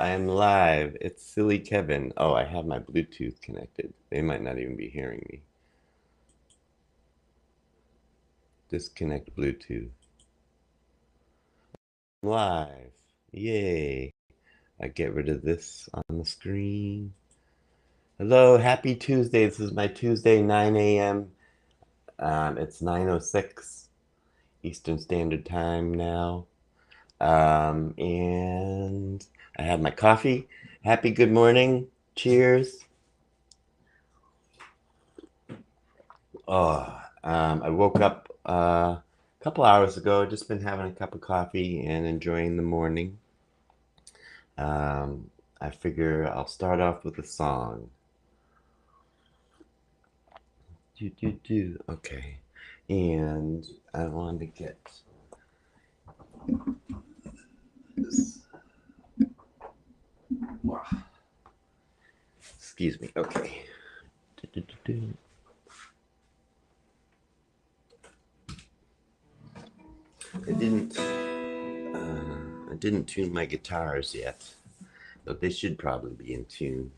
I am live. It's Silly Kevin. Oh, I have my Bluetooth connected. They might not even be hearing me. Disconnect Bluetooth. Live. Yay. I get rid of this on the screen. Hello, happy Tuesday. This is my Tuesday, 9 a.m. It's 9:06 Eastern Standard Time now. And I have my coffee. Happy good morning. Cheers. I woke up a couple hours ago. Just been having a cup of coffee and enjoying the morning. Um, I figure I'll start off with a song. Okay. And I wanted to get this. Excuse me. Okay. I didn't tune my guitars yet, but they should probably be in tune.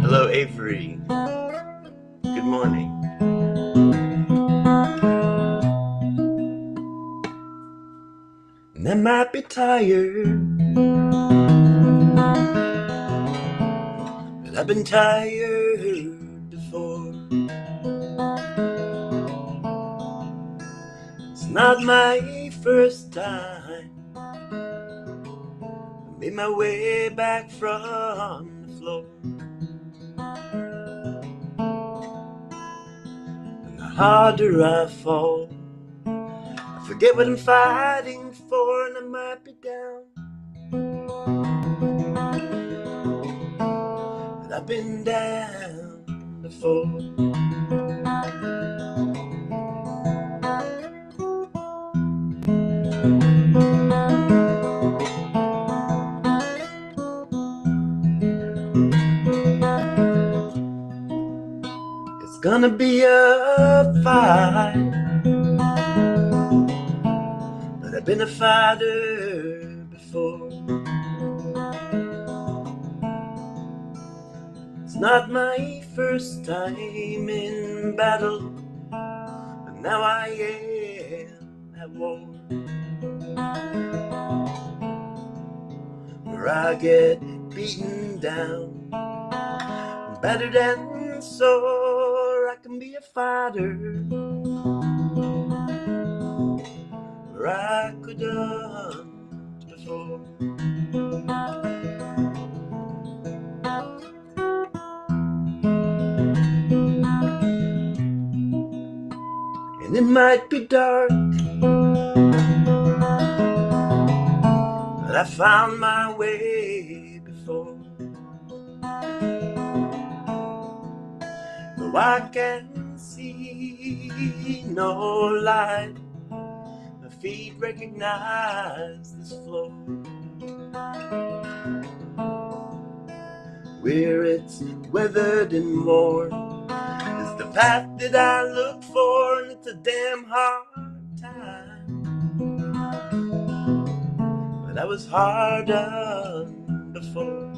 Hello, Avery. Good morning. And I might be tired, but I've been tired before. It's not my first time. I made my way back from the floor. And the harder I fall, I forget what I'm fighting for, and I might be down. But I've been down before. It's gonna be a fight, but I've been a fighter before. It's not my first time in battle, but now I am at war, where I get beaten down, battered and sore. I can be a fighter, where I could hunt before. And it might be dark, but I found my way before. Though I can see no light, my feet recognize this floor, where it's weathered and worn. It's the path that I look for, and it's a damn hard time, but I was hard done before.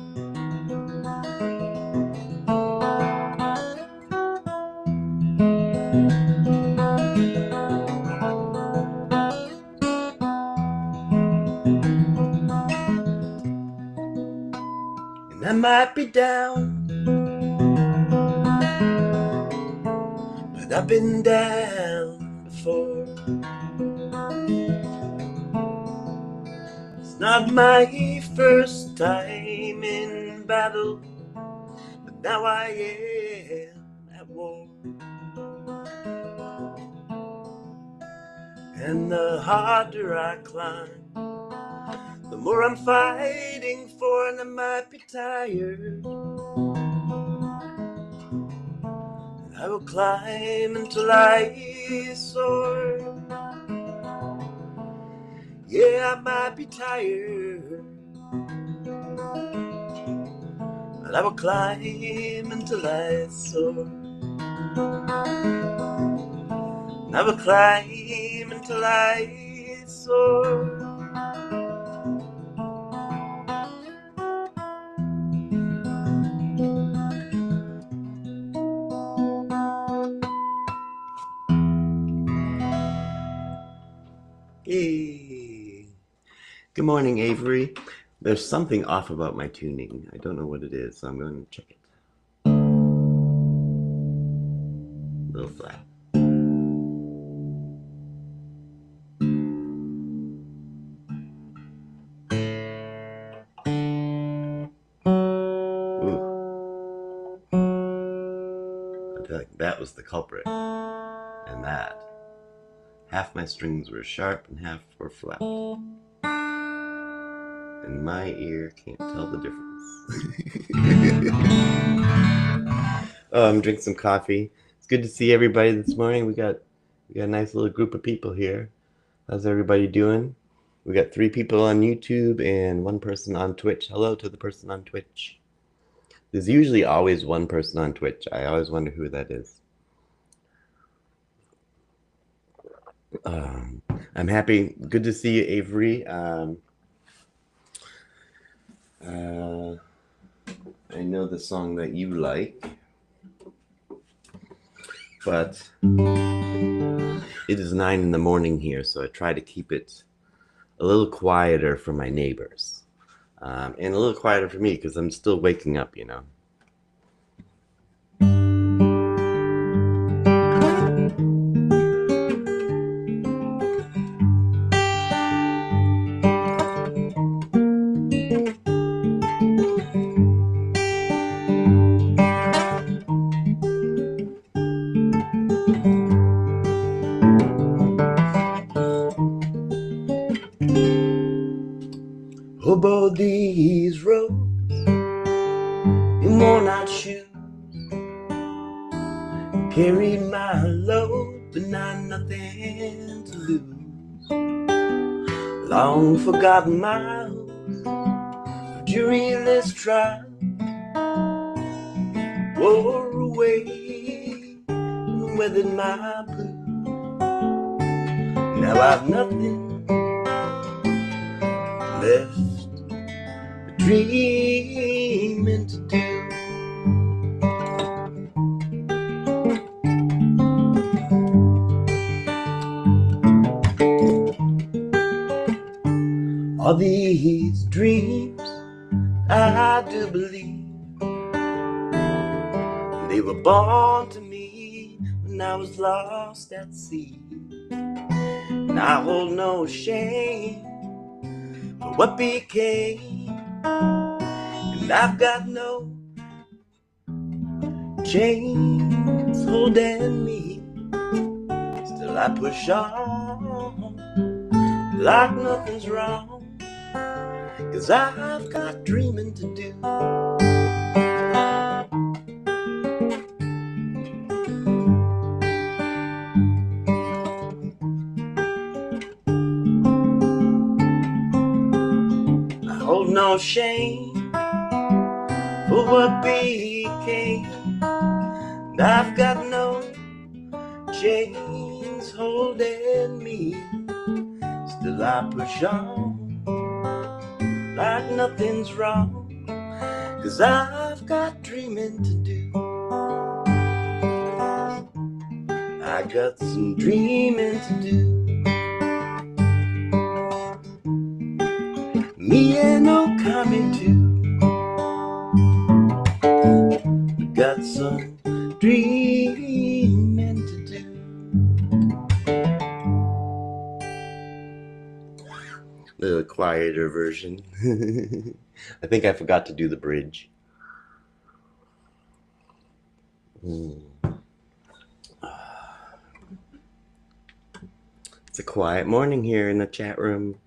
I might be down, but I've been down before. It's not my first time in battle, but now I am at war. And the harder I climb, the more I'm fighting for, and I might be tired. And I will climb until I soar. Yeah, I might be tired, but I will climb until I soar. And I will climb until I soar. Hey. Good morning, Avery. There's something off about my tuning. I don't know what it is, so I'm going to check it. A little flat. Ooh. I feel like that was the culprit. And that. Half my strings were sharp and half were flat. And my ear can't tell the difference. Oh, I'm drinking some coffee. It's good to see everybody this morning. We got a nice little group of people here. How's everybody doing? We got 3 people on YouTube and 1 person on Twitch. Hello to the person on Twitch. There's usually always 1 person on Twitch. I always wonder who that is. I'm happy. Good to see you, Avery. I know the song that you like, but it is 9 in the morning here, so I try to keep it a little quieter for my neighbors, and a little quieter for me because I'm still waking up, you know. Hobo these roads in worn out shoes, carry my load, but not nothing to lose. Long forgotten miles of juryless trial wore away and weathered my blues. Now I've nothing left but dreaming to do. All these dreams I do believe, they were born to me when I was lost at sea. And I hold no shame for what became, and I've got no chains holding me. Still I push on like nothing's wrong, 'cause I've got dreaming to do. I hold no shame for what became, and I've got no chains holding me. Still I push on like nothing's wrong, 'cause I've got dreaming to do. I got some dreaming to do. Me and no coming to. quieter version. I think I forgot to do the bridge. It's a quiet morning here in the chat room.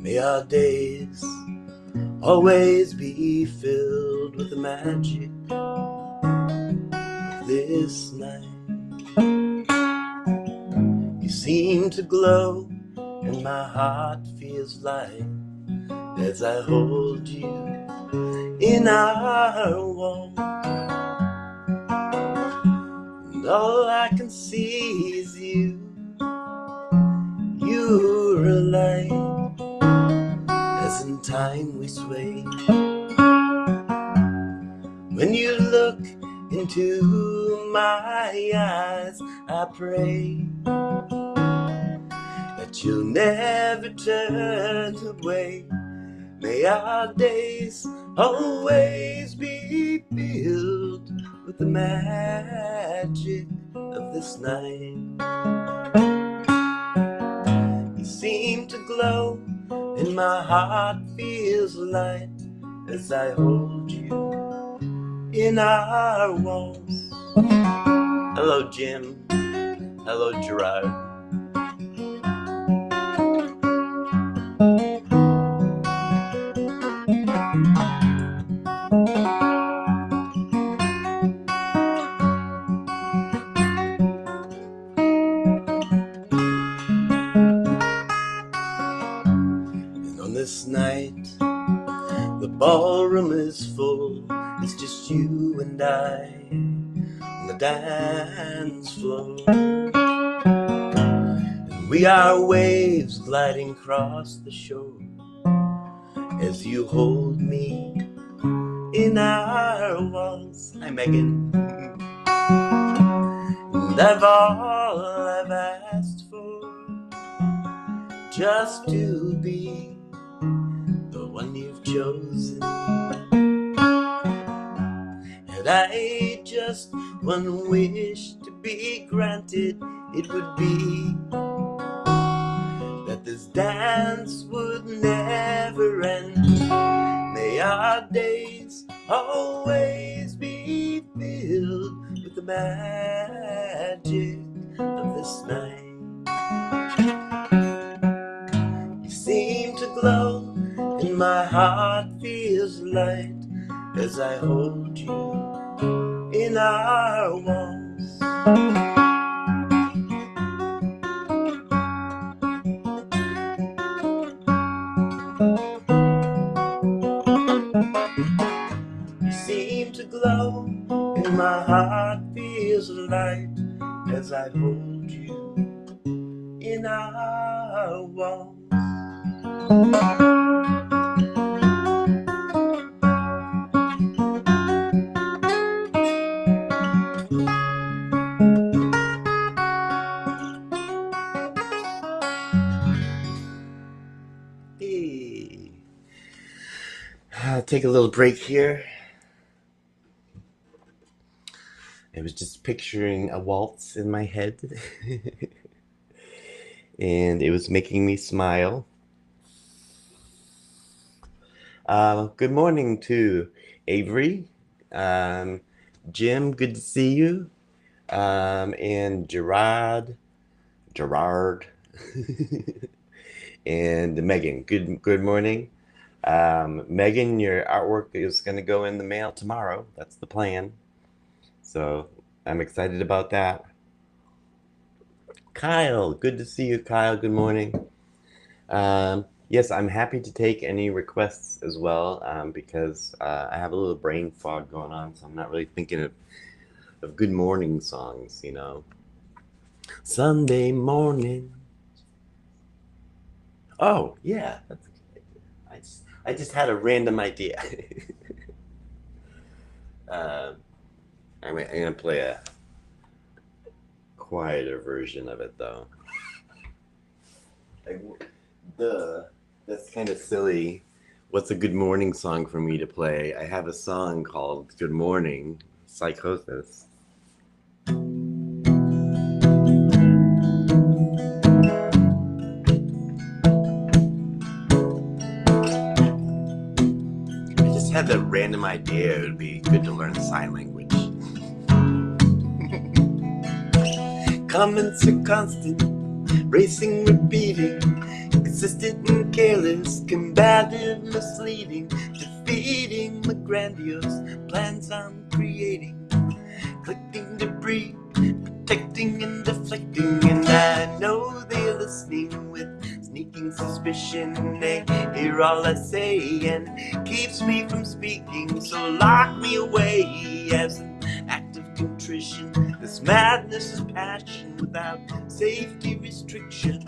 May our days always be filled with the magic of this night. You seem to glow and my heart feels light as I hold you in our warmth. And all I can see is you. You're a light as in time we sway. When you look into my eyes, I pray that you'll never turn away. May our days always be filled with the magic of this night. You seem to glow and my heart feels light as I hold you in our walls. Hello, Jim. Hello, Gerard. And on this night, the ballroom is full. It's just you and I on the dance floor. And we are waves gliding across the shore as you hold me in our walls. Hi, Megan. And all I've asked for, just to be the one you've chosen. And I just one wish to be granted, it would be that this dance would never end. May our days always be filled with the magic of this night. You seem to glow and my heart feels light as I hold you in our walls. You seem to glow and my heart feels light as I hold you in our walls. Hey. I'll take a little break here. I was just picturing a waltz in my head and it was making me smile. Good morning to Avery, Jim, good to see you, and Gerard, and Megan, good morning. Megan, your artwork is going to go in the mail tomorrow. That's the plan. So I'm excited about that. Kyle, good to see you, Kyle. Good morning. Yes, I'm happy to take any requests as well because I have a little brain fog going on, so I'm not really thinking of good morning songs, you know. Sunday morning. Oh, yeah. I just had a random idea. uh, I'm going to play a quieter version of it, though. That's kind of silly. What's a good morning song for me to play? I have a song called Good Morning, Psychosis. I just had that random idea it would be good to learn sign language. Comments are constant, racing, repeating, consistent and careless, combative, misleading, defeating the grandiose plans I'm creating, collecting debris, protecting and deflecting, and I know they're listening with sneaking suspicion. They hear all I say and keeps me from speaking, so lock me away as an act of contrition. This madness is passion without safety restriction.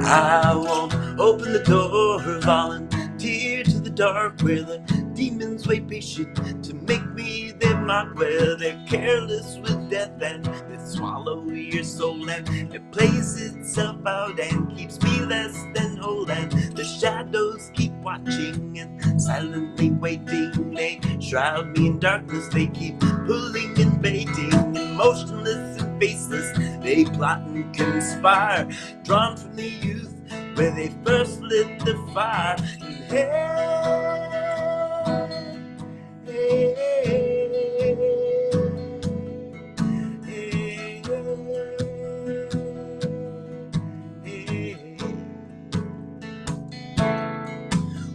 I won't open the door, volunteer to the dark, where the demons wait patient to make me their mark, where they're careless with death and they swallow your soul, and it plays itself out and keeps me less than whole, and the shadows keep watching and silently waiting. They shroud me in darkness, they keep pulling and baiting, and motionless and faceless they plot and conspire, drawn from the youth where they first lit the fire. And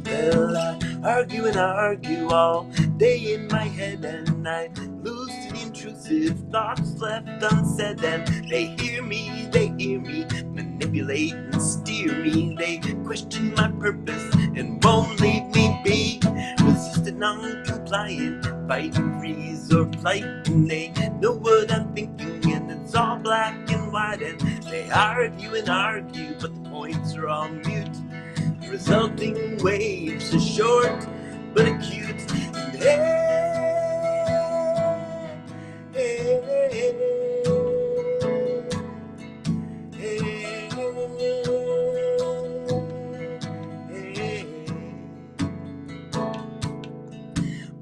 well, I argue and argue all day in my head, and I lose to the intrusive thoughts left unsaid, and they hear me, manipulate and steer me. They question my purpose and won't leave me be. Resistant, non-compliant, fight, freeze, or flight, and they know what I'm thinking, and it's all black and white, and they argue and argue, but the points are all mute. The resulting waves are short but acute.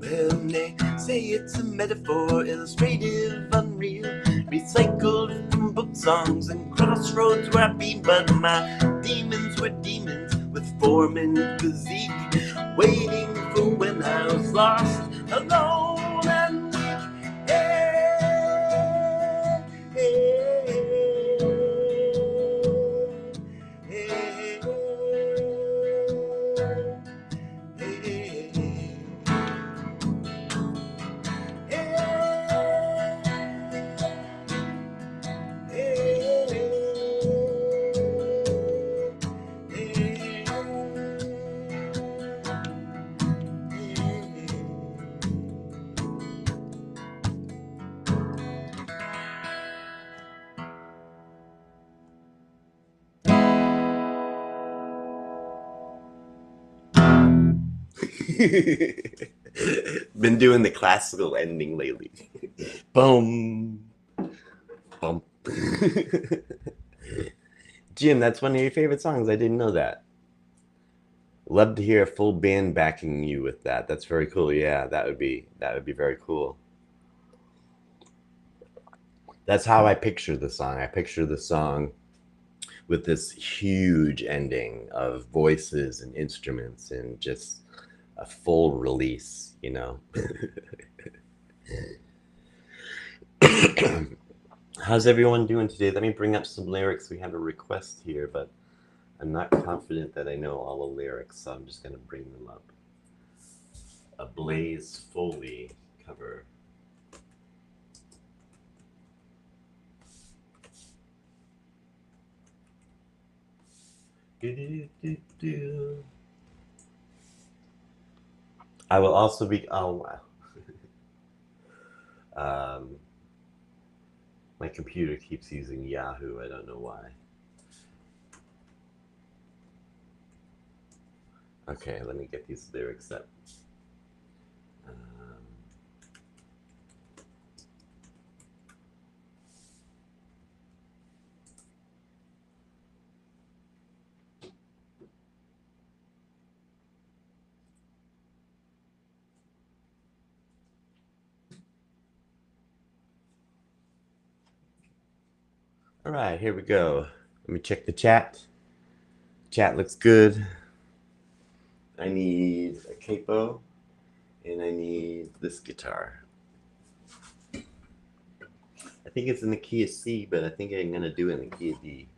Well, they say it's a metaphor, illustrative, unreal, recycled from book songs and crossroads where I've been, but my demons were demons with form and physique, waiting for when I was lost, alone and weak. Been doing the classical ending lately. Boom. Bum. Jim, that's one of your favorite songs. I didn't know that. Love to hear a full band backing you with that. That's very cool. Yeah, that would be very cool. That's how I picture the song. I picture the song with this huge ending of voices and instruments and just a full release, you know. How's everyone doing today? Let me bring up some lyrics. We have a request here, but I'm not confident that I know all the lyrics, so I'm just going to bring them up. A Blaze Foley cover. Do-do-do-do-do. I will also be. Oh, wow. My computer keeps using Yahoo. I don't know why. Okay, let me get these lyrics up. All right, here we go. Let me check the chat. Chat looks good. I need a capo, and I need this guitar. I think it's in the key of C, but I think I'm gonna do it in the key of D.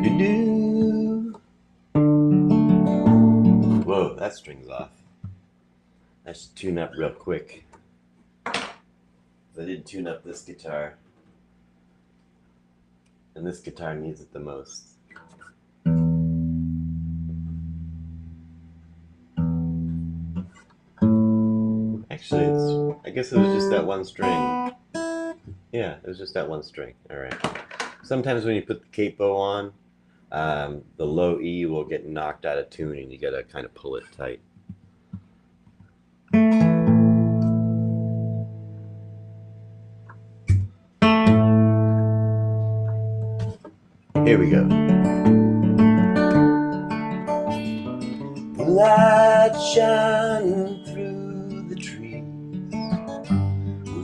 Do-do. Whoa, that string's off. I should tune up real quick. I didn't tune up this guitar, and this guitar needs it the most. Actually, I guess it was just that one string. Yeah, it was just that one string. All right. Sometimes when you put the capo on, the low E will get knocked out of tune, and you gotta kind of pull it tight. Here we go. Light shining through the trees,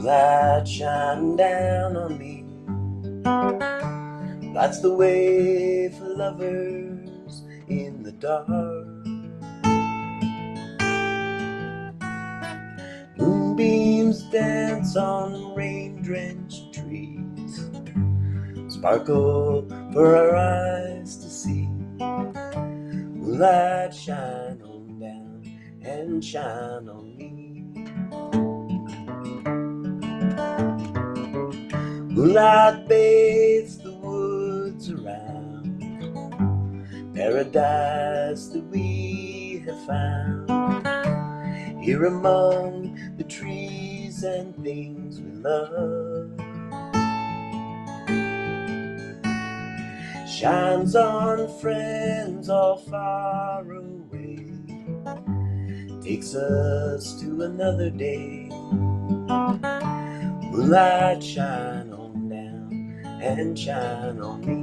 light shining down on me. That's the way for lovers in the dark. Moonbeams dance on rain-drenched trees, sparkle for our eyes to see. Light shine on down and shine on me. Moonlight bathes the woods around, paradise that we have found, here among the trees and things we love. Shines on friends all far away, takes us to another day. Moonlight shine on down and shine on me.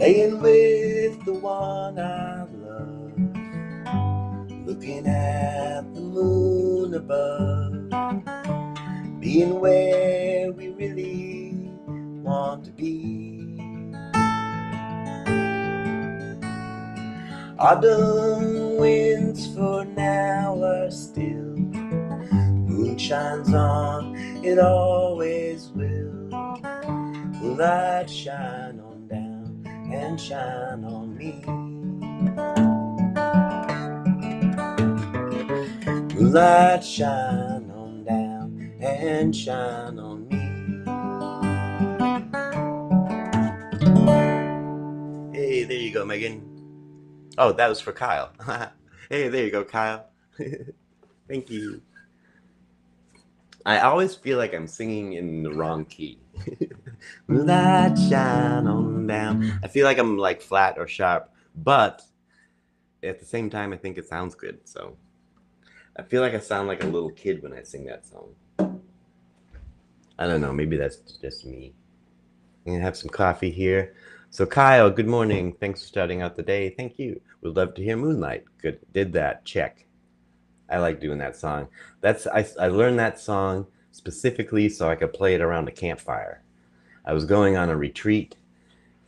Laying with the one I love, looking at the moon above, being where we really want to be. Autumn winds for now are still, moon shines on, it always will. Light shine on down and shine on me. Light shine on down and shine on me. Hey, there you go, Megan. Oh, that was for Kyle. Hey, there you go, Kyle. Thank you. I always feel like I'm singing in the wrong key. Light shine on down. I feel like I'm like flat or sharp, but at the same time, I think it sounds good. So I feel like I sound like a little kid when I sing that song. I don't know. Maybe that's just me. I'm gonna have some coffee here. So Kyle, good morning. Thanks for starting out the day. Thank you. Would love to hear Moonlight. Good. Did that. Check. I like doing that song. I learned that song specifically so I could play it around a campfire. I was going on a retreat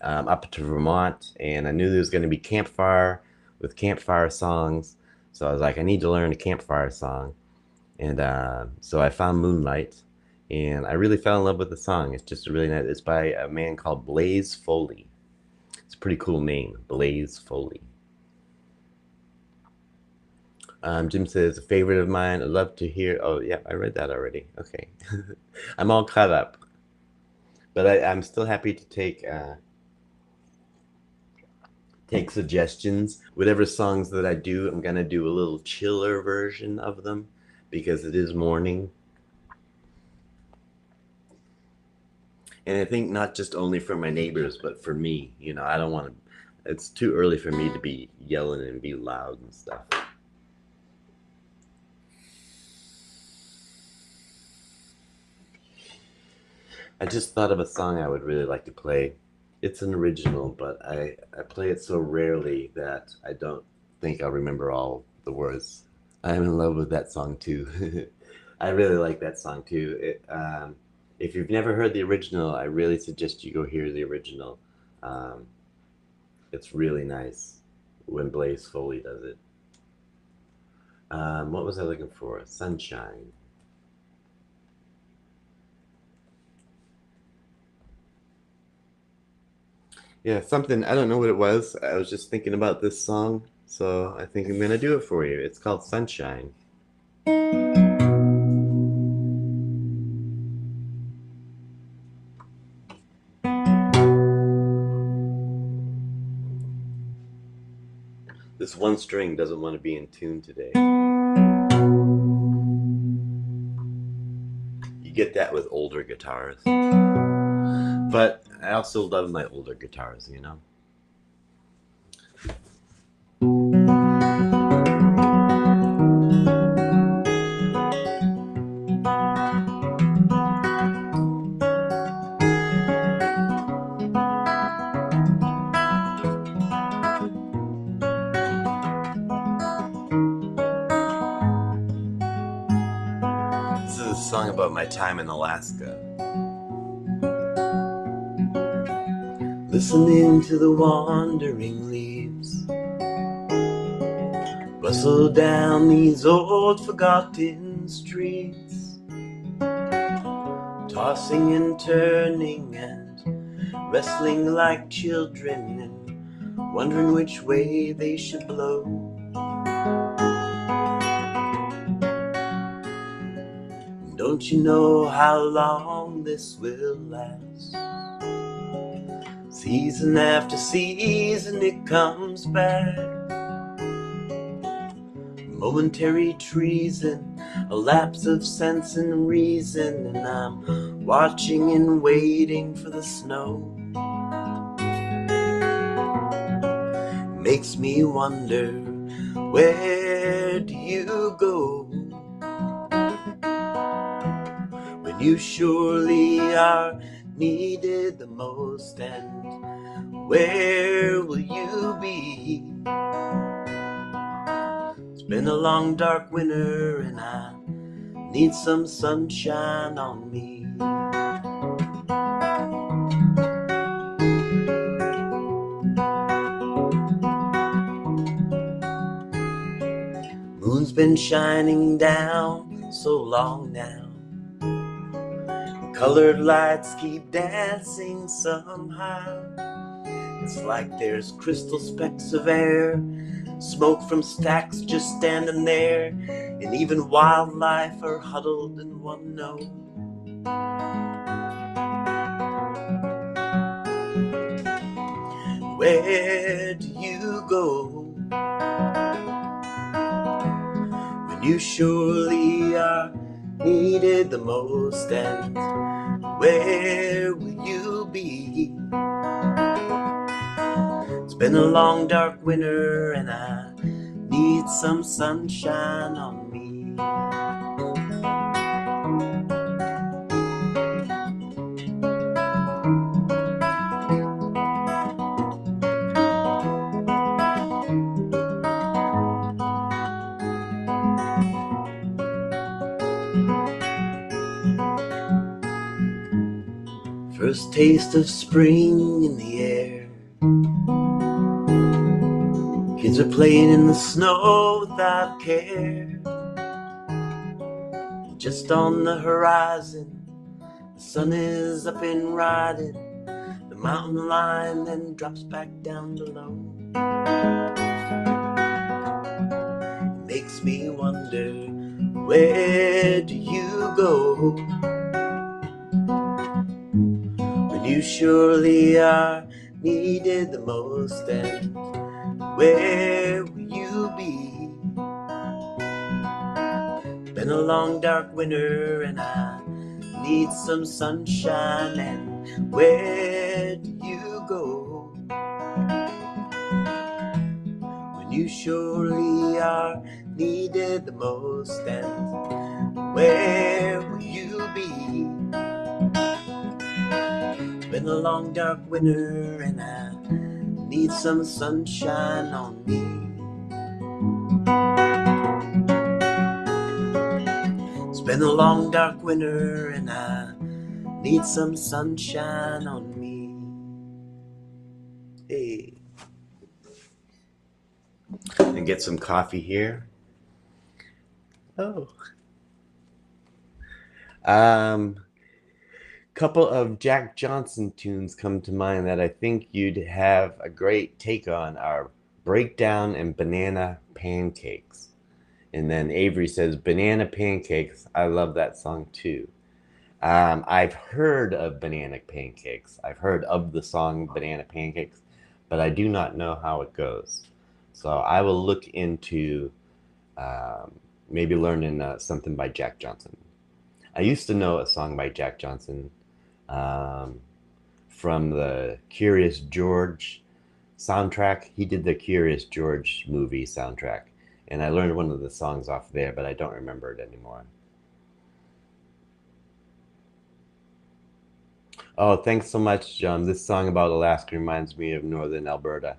up to Vermont, and I knew there was going to be campfire with campfire songs. So I was like, I need to learn a campfire song, and so I found Moonlight, and I really fell in love with the song. It's just a really nice. It's by a man called Blaze Foley. It's a pretty cool name, Blaze Foley. Jim says, a favorite of mine. I'd love to hear. Oh, yeah, I read that already. Okay. I'm all caught up. But I'm still happy to take suggestions. Whatever songs that I do, I'm going to do a little chiller version of them because it is morning. And I think not just only for my neighbors, but for me. You know, I don't want to, it's too early for me to be yelling and be loud and stuff. I just thought of a song I would really like to play. It's an original, but I play it so rarely that I don't think I'll remember all the words. I'm in love with that song too. I really like that song too. If you've never heard the original, I really suggest you go hear the original. Um, it's really nice when Blaze Foley does it. What was I looking for? Sunshine. Yeah, something, I don't know what it was. I was just thinking about this song, so I think I'm gonna do it for you. It's called Sunshine. This one string doesn't want to be in tune today. You get that with older guitars. But I also love my older guitars, you know? This is a song about my time in Alaska. Listening to the wandering leaves rustle down these old forgotten streets, tossing and turning and wrestling like children and wondering which way they should blow. Don't you know how long this will last? Season after season it comes back. Momentary treason, a lapse of sense and reason, and I'm watching and waiting for the snow. It makes me wonder, where do you go when you surely are needed the most, and where will you be? It's been a long dark winter and I need some sunshine on me. Moon's been shining down so long now, colored lights keep dancing somehow. It's like there's crystal specks of air, smoke from stacks just standing there, and even wildlife are huddled in one note. Where do you go when you surely are needed the most, and where will you be? It's been a long dark winter and I need some sunshine on me. First taste of spring in the air. Kids are playing in the snow without care. Just on the horizon, the sun is up and riding the mountain line, then drops back down below. It makes me wonder, where do you go when you surely are needed the most, and where will you be? Been a long dark winter and I need some sunshine, and where do you go when you surely are needed the most, and where will you be? It's been a long dark winter and I need some sunshine on me. It's been a long dark winter and I need some sunshine on me. Hey. And get some coffee here. Oh. Couple of Jack Johnson tunes come to mind that I think you'd have a great take on are Breakdown and Banana Pancakes. And then Avery says, Banana Pancakes, I love that song too. I've heard of Banana Pancakes. I've heard of the song Banana Pancakes, but I do not know how it goes. So I will look into maybe learning something by Jack Johnson. I used to know a song by Jack Johnson from the Curious George soundtrack. He did the Curious George movie soundtrack, and I learned one of the songs off there, but I don't remember it anymore. Oh, thanks so much, John. This song about Alaska reminds me of northern Alberta.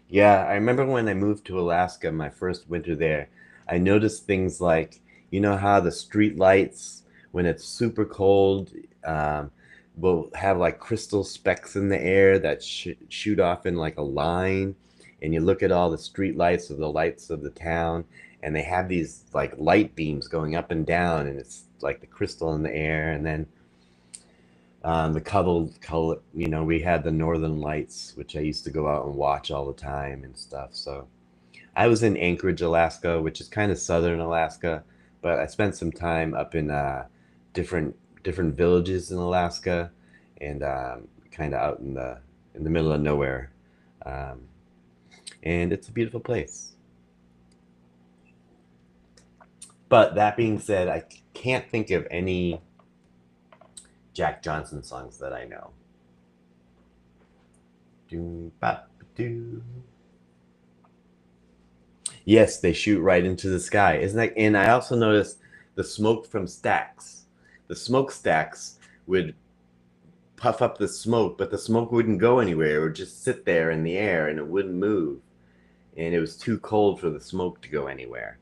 Yeah, I remember when I moved to Alaska, my first winter there, I noticed things like, you know how the street lights, when it's super cold, will have like crystal specks in the air that shoot off in like a line. And you look at all the street lights of the lights of the town, and they have these like light beams going up and down, and it's like the crystal in the air. And then the color, you know, we had the Northern Lights, which I used to go out and watch all the time and stuff. So I was in Anchorage, Alaska, which is kind of southern Alaska, but I spent some time up in different villages in Alaska, and kind of out in the middle of nowhere, um, and it's a beautiful place. But that being said, I can't think of any Jack Johnson songs that I know. Doom bop doo. Yes, they shoot right into the sky. Isn't that? And I also noticed the smoke from stacks. The smokestacks would puff up the smoke, but the smoke wouldn't go anywhere. It would just sit there in the air and it wouldn't move. And it was too cold for the smoke to go anywhere.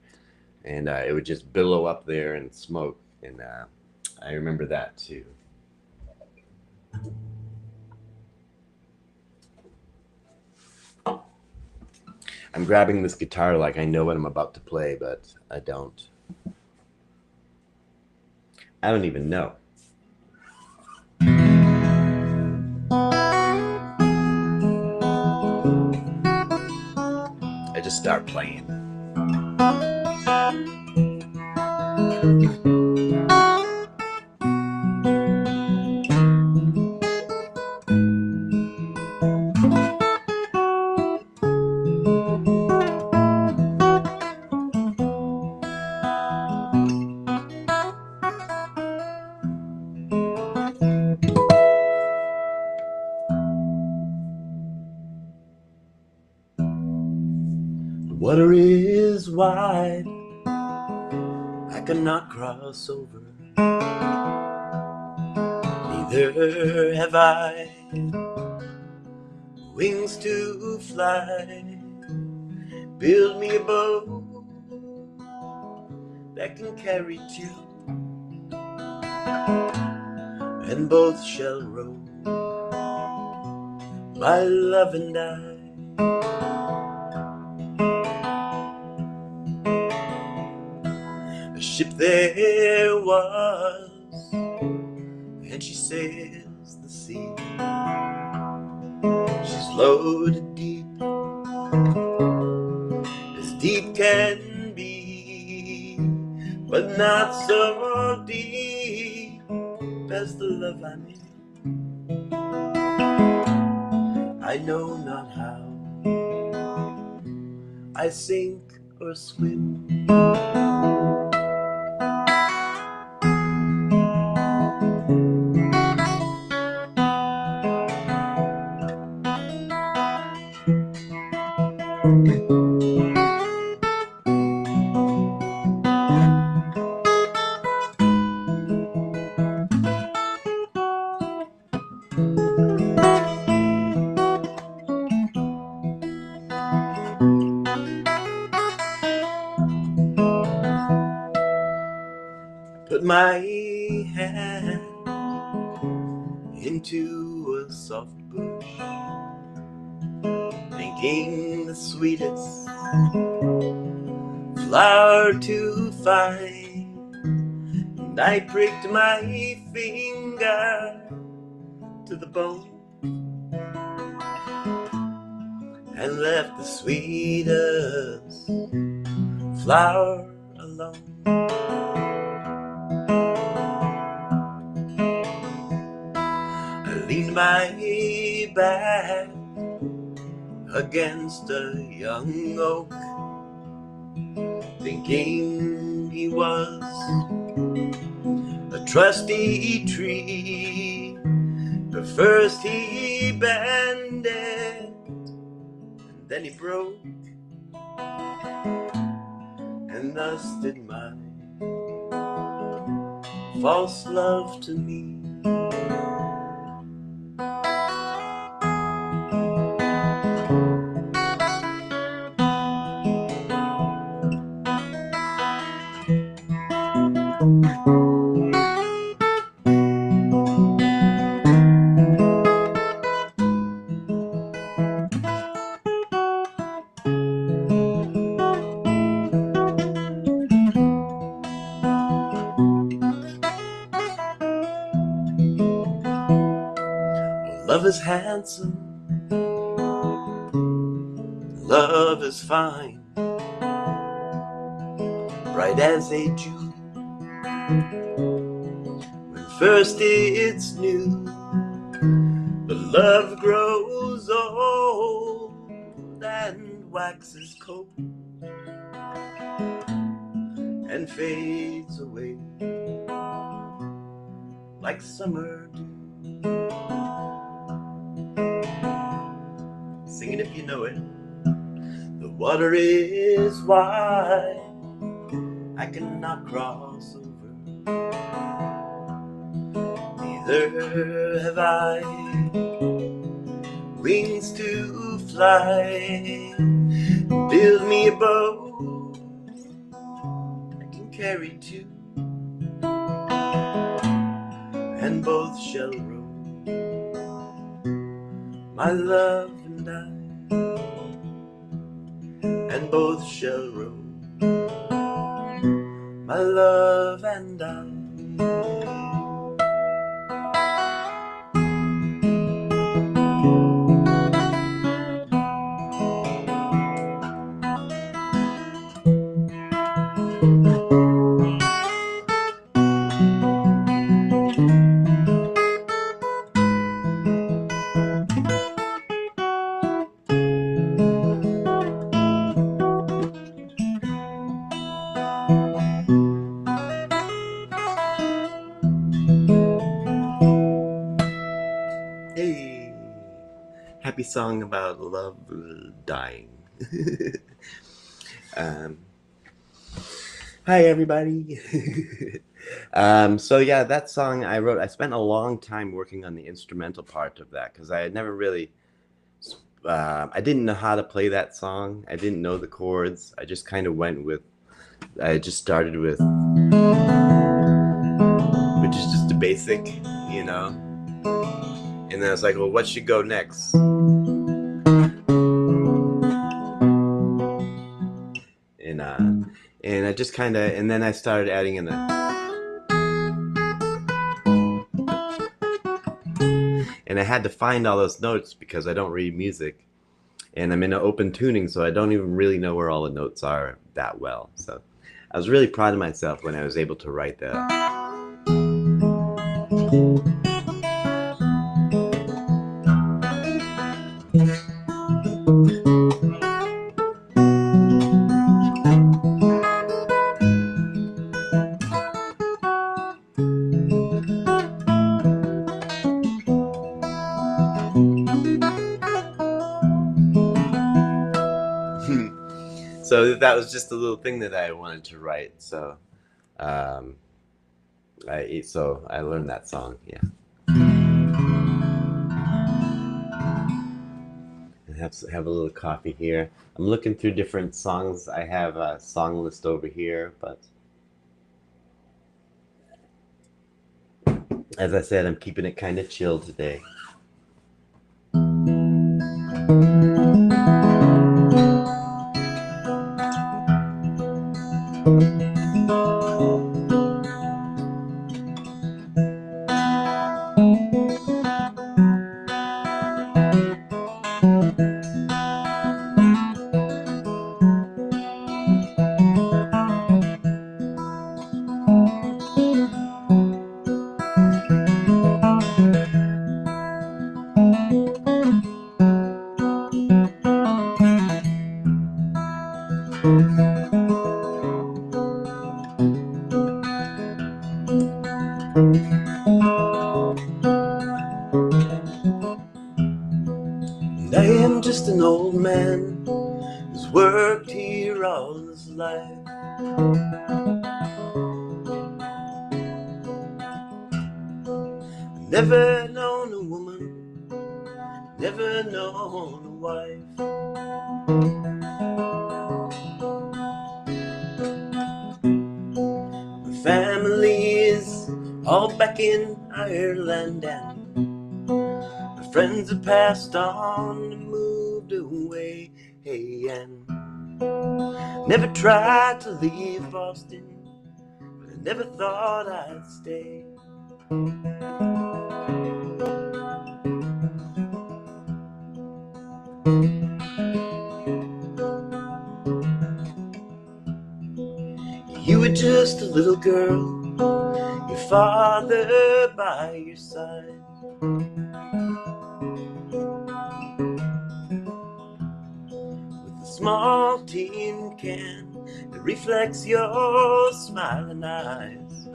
And it would just billow up there and smoke. And I remember that too. I'm grabbing this guitar like I know what I'm about to play, but I don't. I don't even know. I just start playing. The water is wide, I cannot cross over. Neither have I wings to fly. Build me a boat that can carry two, and both shall row my love and I. A ship there was, and she sails the sea. She's loaded deep can be, but not so deep as the love I'm in. I know not how I sink or swim. Put my hand into a soft bush, thinking the sweetest flower to find, and I pricked my finger to the bone and left the sweetest flower alone. I leaned my back against a young oak, thinking he was a trusty tree. But first he bended, and then he broke, and thus did my false love to me. Love is handsome, love is fine, bright as a June. When first it's new, but love grows old and waxes cold and fades away like summer dew. Sing it if you know it. The water is wide, I cannot cross over. Neither have I wings to fly. Build me a boat I can carry two, and both shall row, my love and I, and both shall row, my love and I. Hey, happy song about love dying. Hi everybody. So yeah, that song I wrote, I spent a long time working on the instrumental part of that because I had never really, I didn't know how to play that song. I didn't know the chords. I just kind of went with, I just started with, which is just a basic, you know. And then I was like, well, what should go next? And I just kind of, and then I started adding in and I had to find all those notes because I don't read music, and I'm in an open tuning, so I don't even really know where all the notes are that well. So I was really proud of myself when I was able to write that. So that was just a little thing that I wanted to write. So um, I learned that song. Yeah. And have a little coffee here. I'm looking through different songs. I have a song list over here, but as I said, I'm keeping it kind of chill today. And I am just an old man who's worked here all his life. Never known a woman, never known a wife. My family is all back in Ireland, and my friends have passed on and moved away. Hey, and never tried to leave Boston, but I never thought I'd stay. You were just a little girl, your father by your side. With a small tin can that reflects your smiling eyes.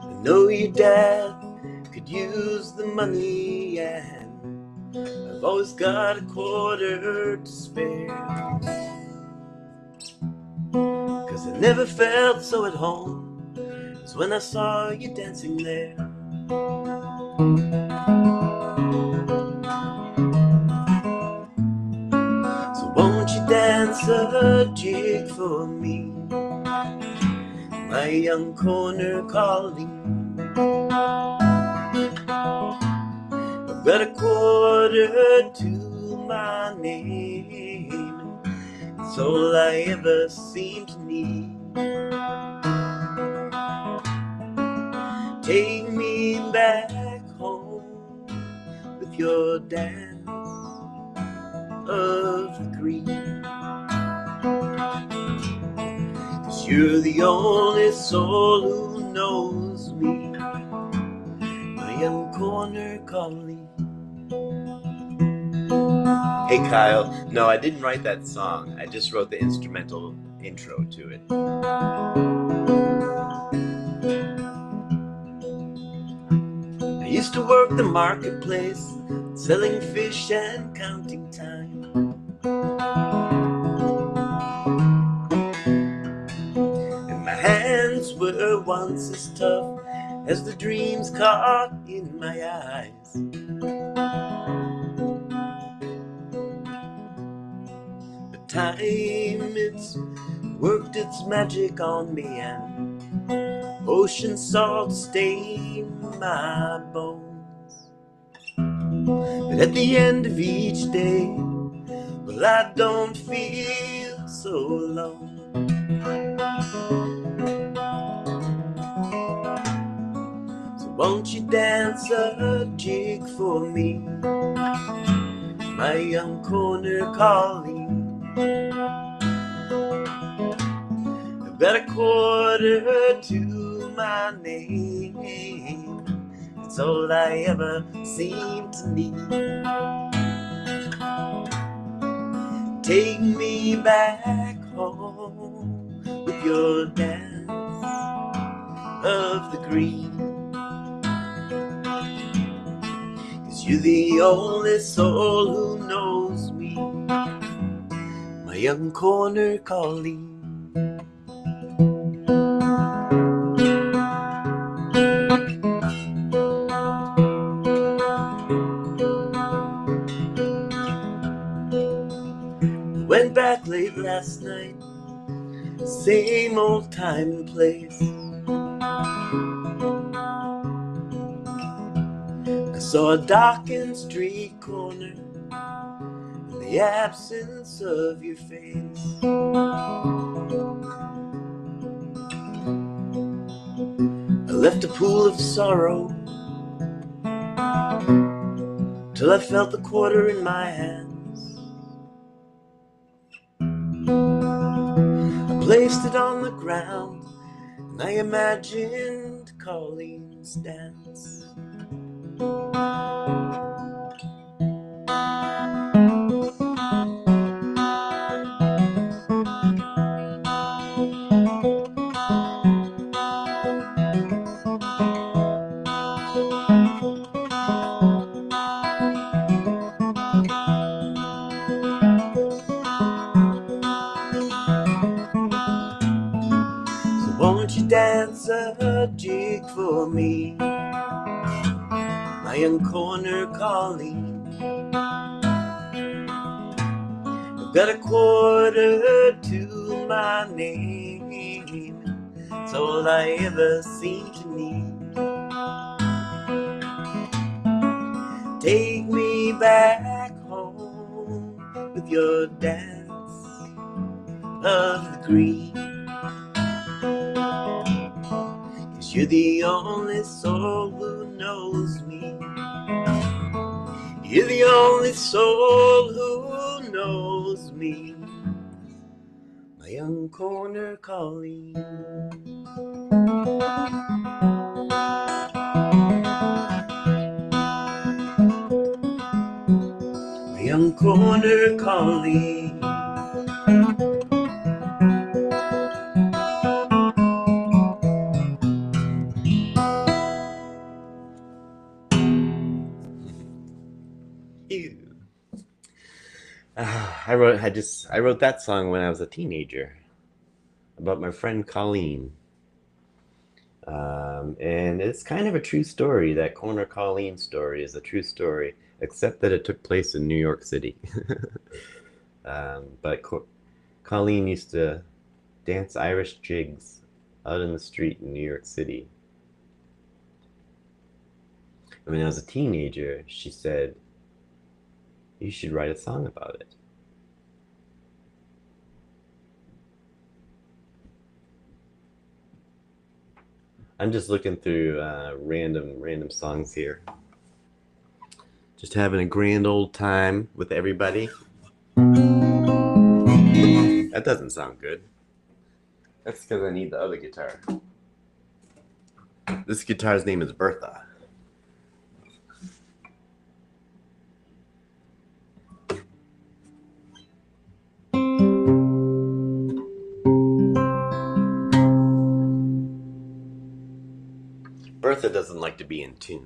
I know your dad could use the money, and I've always got a quarter to spare. 'Cause I never felt so at home as when I saw you dancing there. So won't you dance a jig for me, my young corner calling? I've got a quarter to my name, it's all I ever seem to need. Take me back home with your dance of the green, 'cause you're the only soul who knows me, my young corner calling. Hey Kyle, no, I didn't write that song. I just wrote the instrumental intro to it. I used to work the marketplace, selling fish and counting time. And my hands were once as tough as the dreams caught in my eyes. But time, it's worked its magic on me, and ocean salt stain my bones. But at the end of each day, well, I don't feel so alone. So won't you dance a jig for me, my young corner Colleen? I've got a quarter to my name. It's all I ever seem to need. Take me back home with your dance of the green. 'Cause you're the only soul who knows me, my young corner Colleen. Went back late last night, same old time and place. I saw a darkened street corner in the absence of your face. I left a pool of sorrow till I felt the quarter in my hands. I placed it on the ground and I imagined Colleen's dance. Won't you dance a jig for me, my young corner Colleen? I've got a quarter to my name. It's all I ever seem to need. Take me back home with your dance of the green. You're the only soul who knows me. You're the only soul who knows me, my young corner Colleen. My young corner Colleen. I wrote that song when I was a teenager about my friend Colleen, and it's kind of a true story. That Corner Colleen story is a true story, except that it took place in New York City. But Colleen used to dance Irish jigs out in the street in New York City. And when I was a teenager, she said, "You should write a song about it." I'm just looking through random songs here. Just having a grand old time with everybody. That doesn't sound good. That's because I need the other guitar. This guitar's name is Bertha. Bertha doesn't like to be in tune.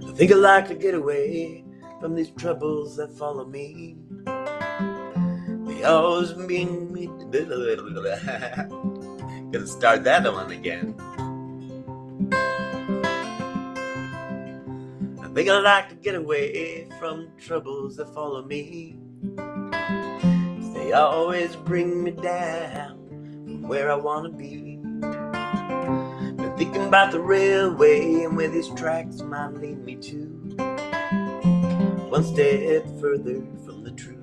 I think I'd like to get away from these troubles that follow me. They always mean me. Gonna start that one again. I think I like to get away from troubles that follow me. They always bring me down from where I wanna be. Been thinking about the railway and where these tracks might lead me to. One step further from the truth.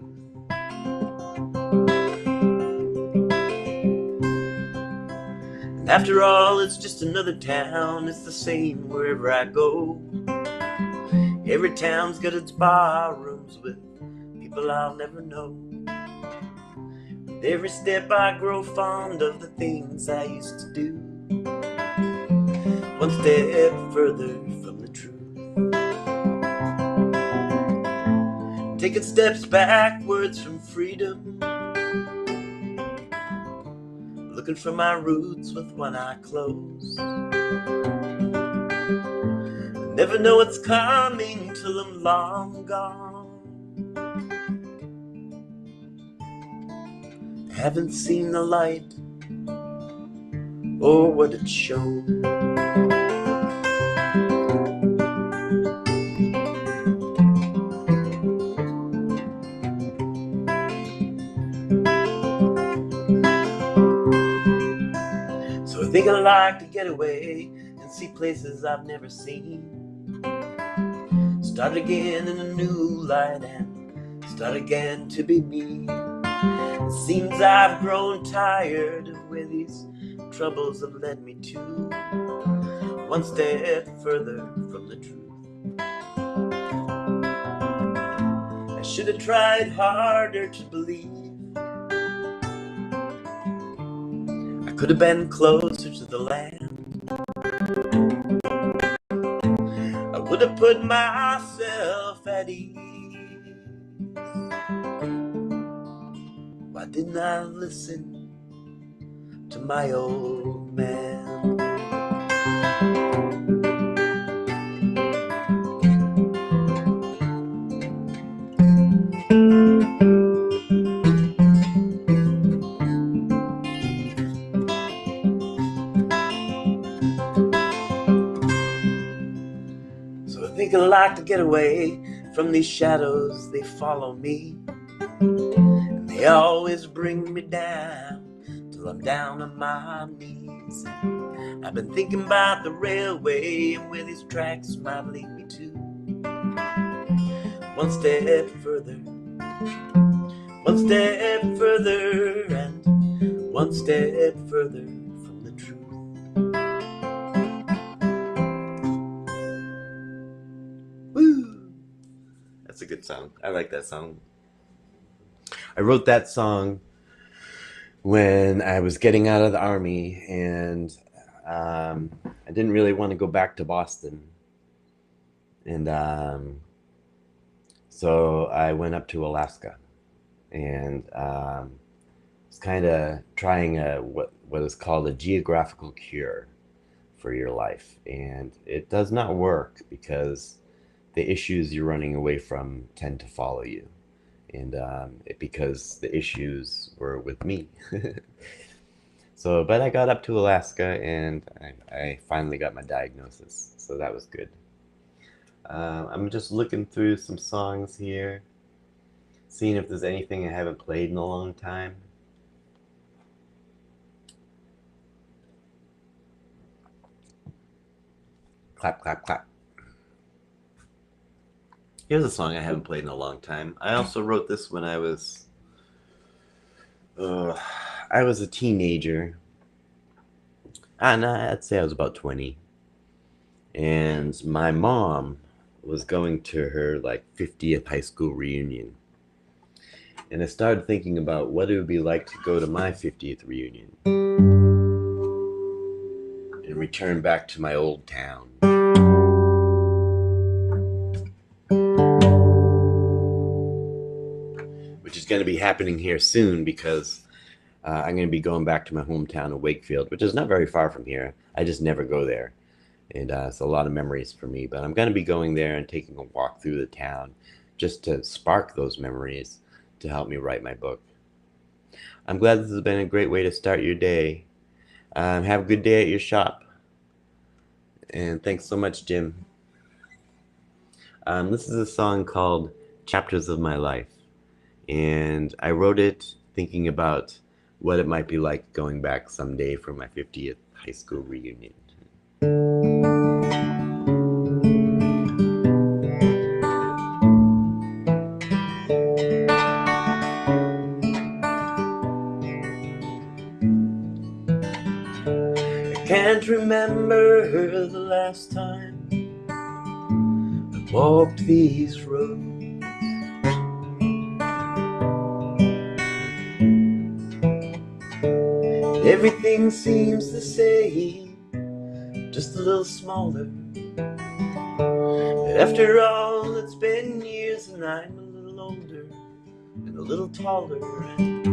And after all, it's just another town. It's the same wherever I go. Every town's got its bar rooms with people I'll never know. With every step I grow fond of the things I used to do. One step further from the truth. Taking steps backwards from freedom. Looking for my roots with one eye closed. Never know what's coming till I'm long gone. Haven't seen the light or what it showed. So I think I like to get away and see places I've never seen. Start again in a new light and start again to be me. It seems I've grown tired of where these troubles have led me to. One step further from the truth. I should have tried harder to believe. I could have been closer to the land. I would have put myself at ease. Why didn't I listen to my old man? So I think I like to get away from these shadows, they follow me. And they always bring me down till I'm down on my knees. I've been thinking about the railway and where these tracks might lead me to. One step further, one step further, and one step further from the truth. Woo! That's a good song. I like that song. I wrote that song when I was getting out of the army, and I didn't really want to go back to Boston. And so I went up to Alaska, and was kind of trying what is called a geographical cure for your life. And it does not work because the issues you're running away from tend to follow you. And because the issues were with me. So, but I got up to Alaska and I finally got my diagnosis. So that was good. I'm just looking through some songs here, seeing if there's anything I haven't played in a long time. Clap, clap, clap. Here's a song I haven't played in a long time. I also wrote this when I was a teenager. No, I'd say I was about 20. And my mom was going to her like 50th high school reunion. And I started thinking about what it would be like to go to my 50th reunion and return back to my old town. Which is going to be happening here soon because I'm going to be going back to my hometown of Wakefield, which is not very far from here. I just never go there. And it's a lot of memories for me. But I'm going to be going there and taking a walk through the town just to spark those memories to help me write my book. I'm glad this has been a great way to start your day. Have a good day at your shop. And thanks so much, Jim. This is a song called Chapters of My Life. And I wrote it thinking about what it might be like going back someday for my 50th high school reunion. I can't remember the last time I walked these roads. Everything seems the same, just a little smaller. But after all, it's been years and I'm a little older and a little taller, and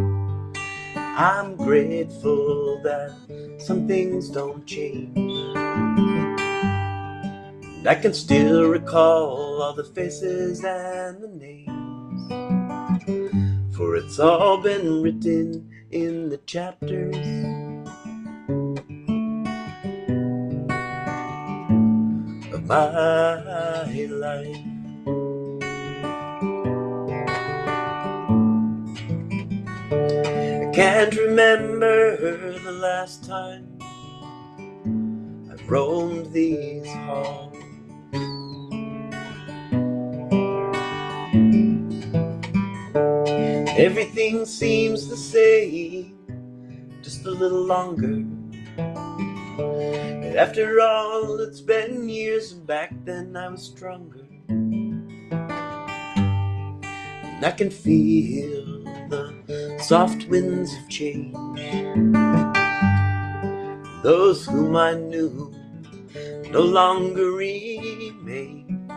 I'm grateful that some things don't change. And I can still recall all the faces and the names, for it's all been written in the chapters of my life. I can't remember the last time I roamed these halls. Everything seems the same, just a little longer. But after all, it's been years, and back then I was stronger. And I can feel the soft winds of change. Those whom I knew no longer remain,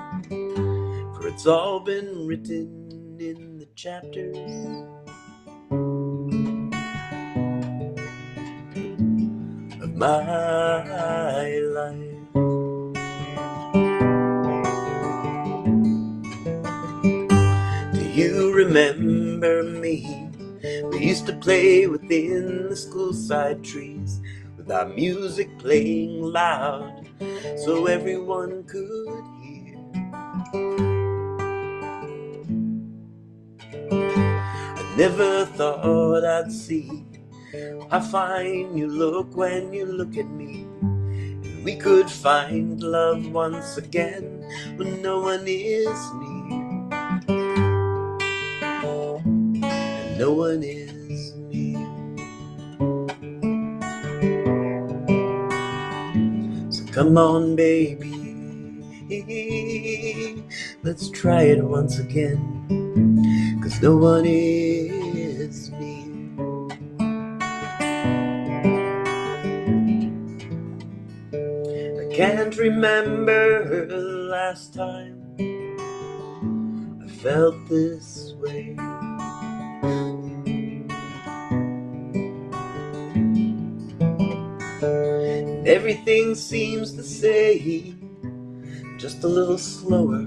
for it's all been written in the chapters of my life. Do you remember me? We used to play within the schoolside trees, with our music playing loud so everyone could hear. I never thought I'd see how fine you look when you look at me, and we could find love once again when no one is near, and no one is near. So come on, baby, let's try it once again, 'cause no one is near. I can't remember the last time I felt this way. And everything seems the same, just a little slower.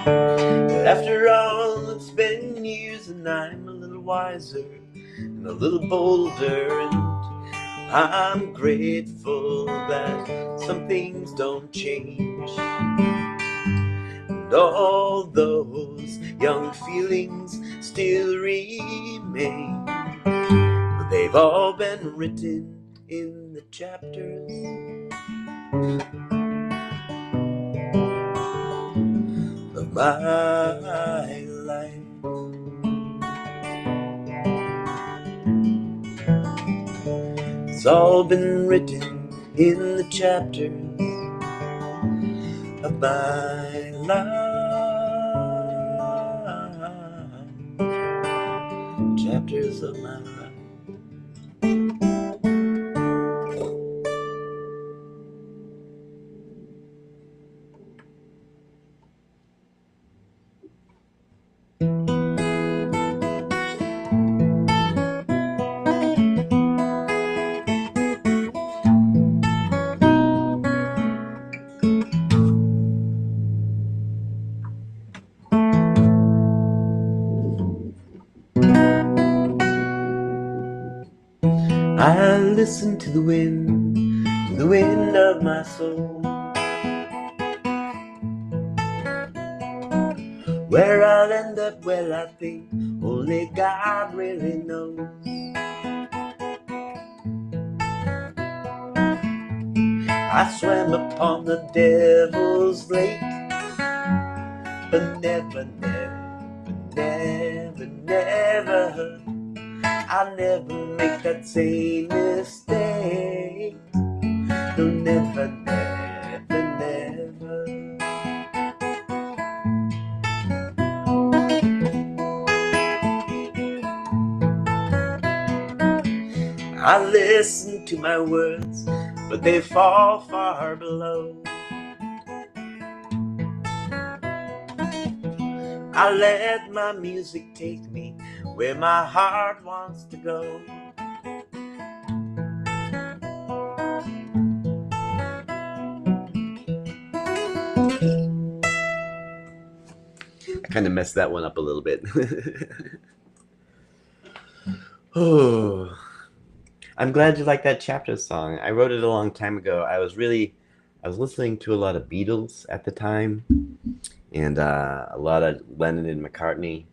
But after all, it's been years and I'm a little wiser and a little bolder, and I'm grateful that some things don't change. And all those young feelings still remain, but they've all been written in the chapters of my life. It's all been written in the chapters of my life. Chapters of my life. listen to the wind of my soul. Where I'll end up, well, I think only God really knows. I swam upon the devil's lake, but never, I'll never make that same mistake. No, never. I listen to my words, but they fall far below. I let my music take me where my heart wants to go. I kind of messed that one up a little bit. Oh, I'm glad you like that chapter song. I wrote it a long time ago. I was listening to a lot of Beatles at the time, and a lot of Lennon and McCartney,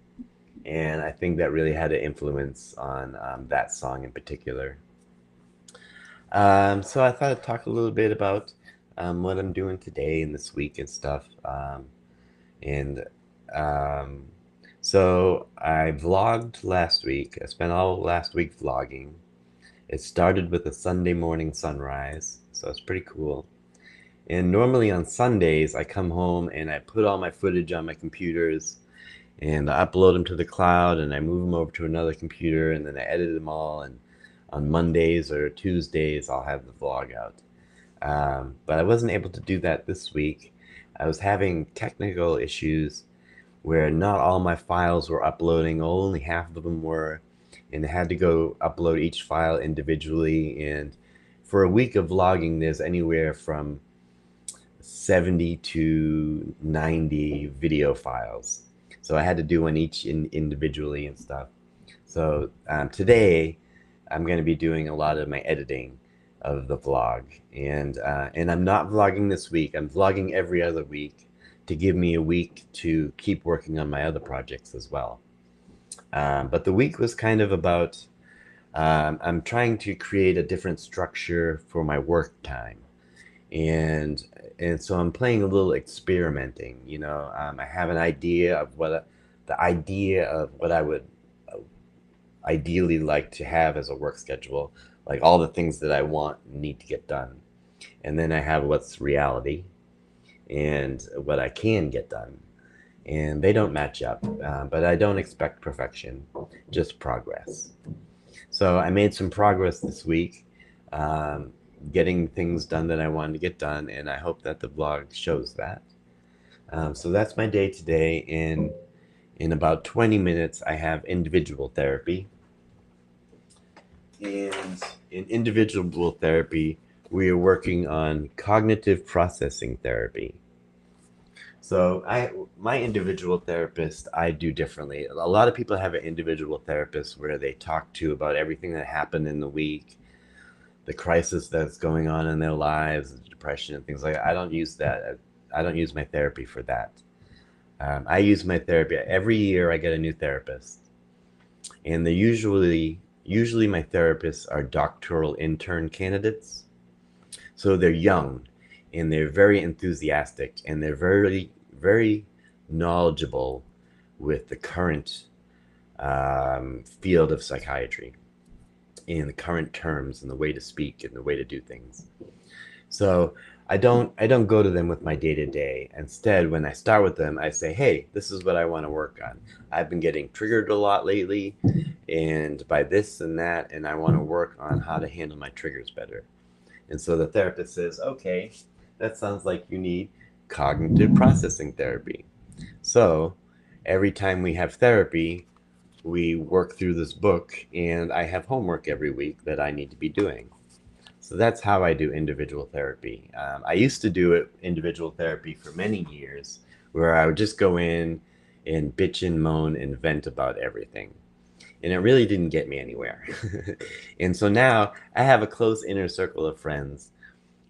and I think that really had an influence on that song in particular. So I thought I'd talk a little bit about what I'm doing today and this week and stuff. And so I vlogged last week. I spent all last week vlogging. It started with a Sunday morning sunrise, so it's pretty cool. And normally on Sundays, I come home and I put all my footage on my computers and I upload them to the cloud and I move them over to another computer and then I edit them all. And on Mondays or Tuesdays, I'll have the vlog out. But I wasn't able to do that this week. I was having technical issues where not all my files were uploading, only half of them were, and I had to go upload each file individually. And for a week of vlogging, there's anywhere from 70 to 90 video files. So I had to do one each individually and stuff. So today, I'm going to be doing a lot of my editing of the vlog. And I'm not vlogging this week. I'm vlogging every other week to give me a week to keep working on my other projects as well. But the week was kind of about, I'm trying to create a different structure for my work time. And so I'm playing a little experimenting, you know. I have an idea of what I would ideally like to have as a work schedule, like all the things that I want and need to get done. And then I have what's reality and what I can get done. And they don't match up, but I don't expect perfection, just progress. So I made some progress this week, getting things done that I wanted to get done, and I hope that the vlog shows that. So that's my day today. In about 20 minutes, I have individual therapy. And in individual therapy, we are working on cognitive processing therapy. So my individual therapist, I do differently. A lot of people have an individual therapist where they talk to about everything that happened in the week, the crisis that's going on in their lives, the depression and things like that. I don't use that. I don't use my therapy for that. I use my therapy every year. I get a new therapist, and they usually my therapists are doctoral intern candidates. So they're young, and they're very enthusiastic, and they're very, very knowledgeable with the current field of psychiatry and the current terms and the way to speak and the way to do things. So I don't go to them with my day-to-day. Instead, when I start with them, I say, hey, this is what I want to work on. I've been getting triggered a lot lately, and by this and that, and I want to work on how to handle my triggers better. And so the therapist says, okay, that sounds like you need cognitive processing therapy. So every time we have therapy, we work through this book, and I have homework every week that I need to be doing. So that's how I do individual therapy. I used to do individual therapy for many years, where I would just go in and bitch and moan and vent about everything. and it really didn't get me anywhere. And so now I have a close inner circle of friends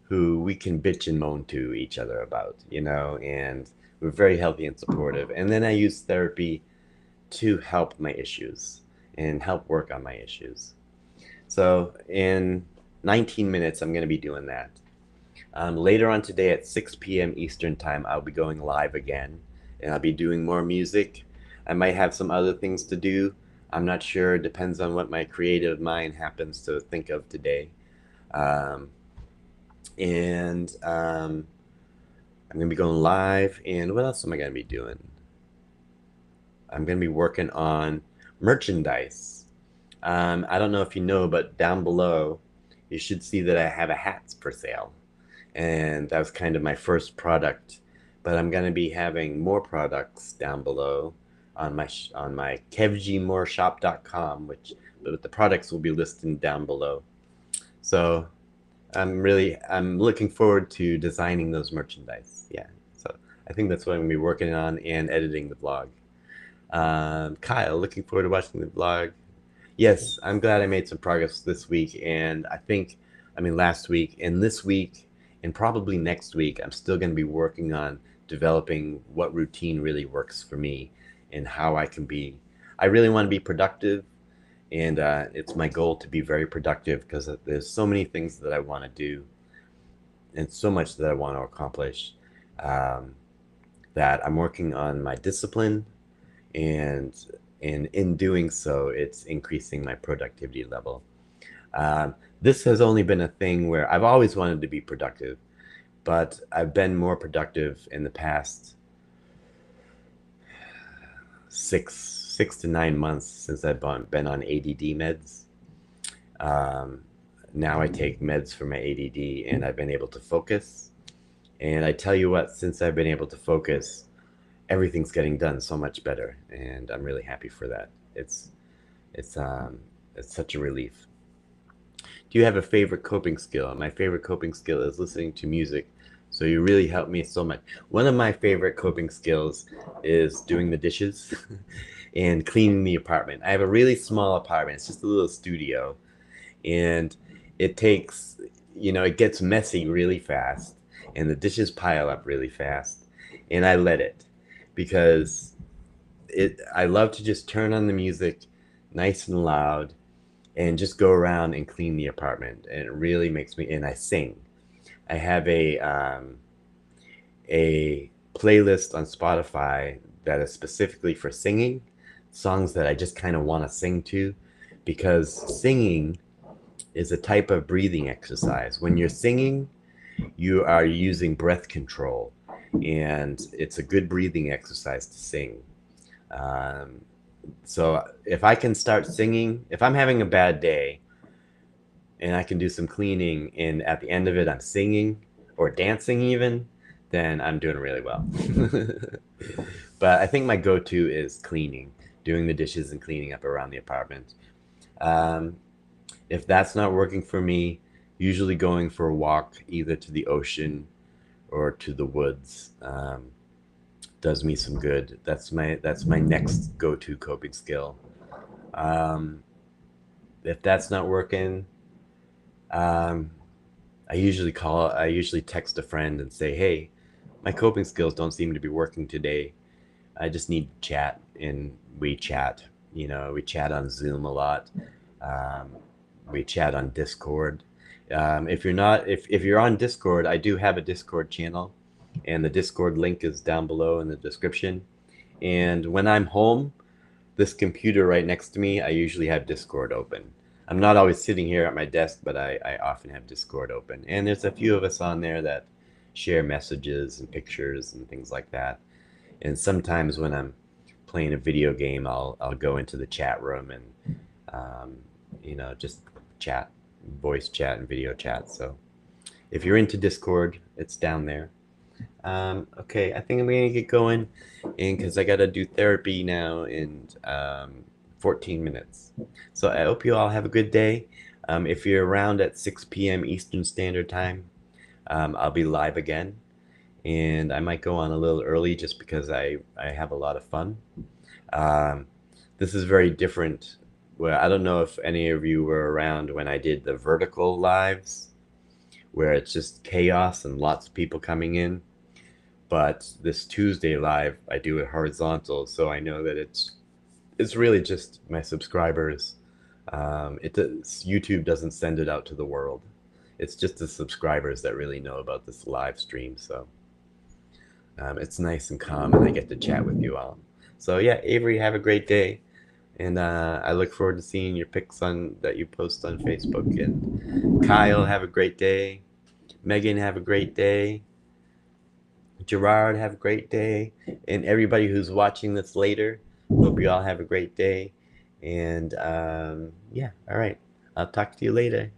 who we can bitch and moan to each other about, and we're very healthy and supportive. And then I use therapy to help my issues and help work on my issues. So in 19 minutes, I'm going to be doing that. Later on today at 6 p.m. Eastern Time, I'll be going live again, and I'll be doing more music. I might have some other things to do. I'm not sure. It depends on what my creative mind happens to think of today. Um, and I'm going to be going live. And what else am I going to be doing? I'm going to be working on merchandise. I don't know if you know, but down below, you should see that I have a hats for sale. And that was kind of my first product. But I'm going to be having more products down below on my kevgmoreshop.com, but the products will be listed down below. So I'm looking forward to designing those merchandise. Yeah. So I think that's what I'm going to be working on and editing the vlog. Kyle, looking forward to watching the vlog. Yes, I'm glad I made some progress this week, and last week and this week, and probably next week, I'm still going to be working on developing what routine really works for me and how I can be. I really want to be productive, and it's my goal to be very productive because there's so many things that I want to do and so much that I want to accomplish, that I'm working on my discipline, and in doing so, it's increasing my productivity level. This has only been a thing where I've always wanted to be productive, but I've been more productive in the past six to 9 months since I've been on ADD meds. Now I take meds for my ADD, and I've been able to focus. And I tell you what, since I've been able to focus, everything's getting done so much better, and I'm really happy for that. It's such a relief. Do you have a favorite coping skill? My favorite coping skill is listening to music. So you really help me so much. One of my favorite coping skills is doing the dishes and cleaning the apartment. I have a really small apartment. It's just a little studio, and it takes, it gets messy really fast, and the dishes pile up really fast, and I let it, because I love to just turn on the music nice and loud and just go around and clean the apartment, and it really makes me. And I sing. I have a playlist on Spotify that is specifically for singing, songs that I just kind of want to sing to, because singing is a type of breathing exercise. When you're singing, you are using breath control, and it's a good breathing exercise to sing. Um, so if I can start singing, if I'm having a bad day and I can do some cleaning, and at the end of it I'm singing or dancing even, then I'm doing really well. But I think my go-to is cleaning, doing the dishes and cleaning up around the apartment. Um, if that's not working for me, usually going for a walk either to the ocean or to the woods does me some good. That's my next go-to coping skill. Um, if that's not working, um, I usually text a friend and say, "Hey, my coping skills don't seem to be working today. I just need to chat." And we chat. We chat on Zoom a lot. Um, we chat on Discord. If you're on Discord, I do have a Discord channel, and the Discord link is down below in the description. And when I'm home, this computer right next to me, I usually have Discord open. I'm not always sitting here at my desk, but I often have Discord open. And there's a few of us on there that share messages and pictures and things like that. And sometimes when I'm playing a video game, I'll go into the chat room and just chat, voice chat and video chat. So if you're into Discord, it's down there. Okay, I think I'm gonna get going, and because I gotta do therapy now in 14 minutes. So I hope you all have a good day. If you're around at 6 p.m. Eastern Standard Time, I'll be live again, and I might go on a little early just because I have a lot of fun. Um, this is very different Well, I don't know if any of you were around when I did the vertical lives, where it's just chaos and lots of people coming in. But this Tuesday live, I do it horizontal, so I know that it's really just my subscribers. YouTube doesn't send it out to the world. It's just the subscribers that really know about this live stream. So it's nice and calm, and I get to chat with you all. So yeah, Avery, have a great day, and I look forward to seeing your pics on that you post on Facebook. And Kyle, have a great day. Megan, have a great day. Gerard, have a great day. And everybody who's watching this later, hope you all have a great day. And yeah, all right. I'll talk to you later.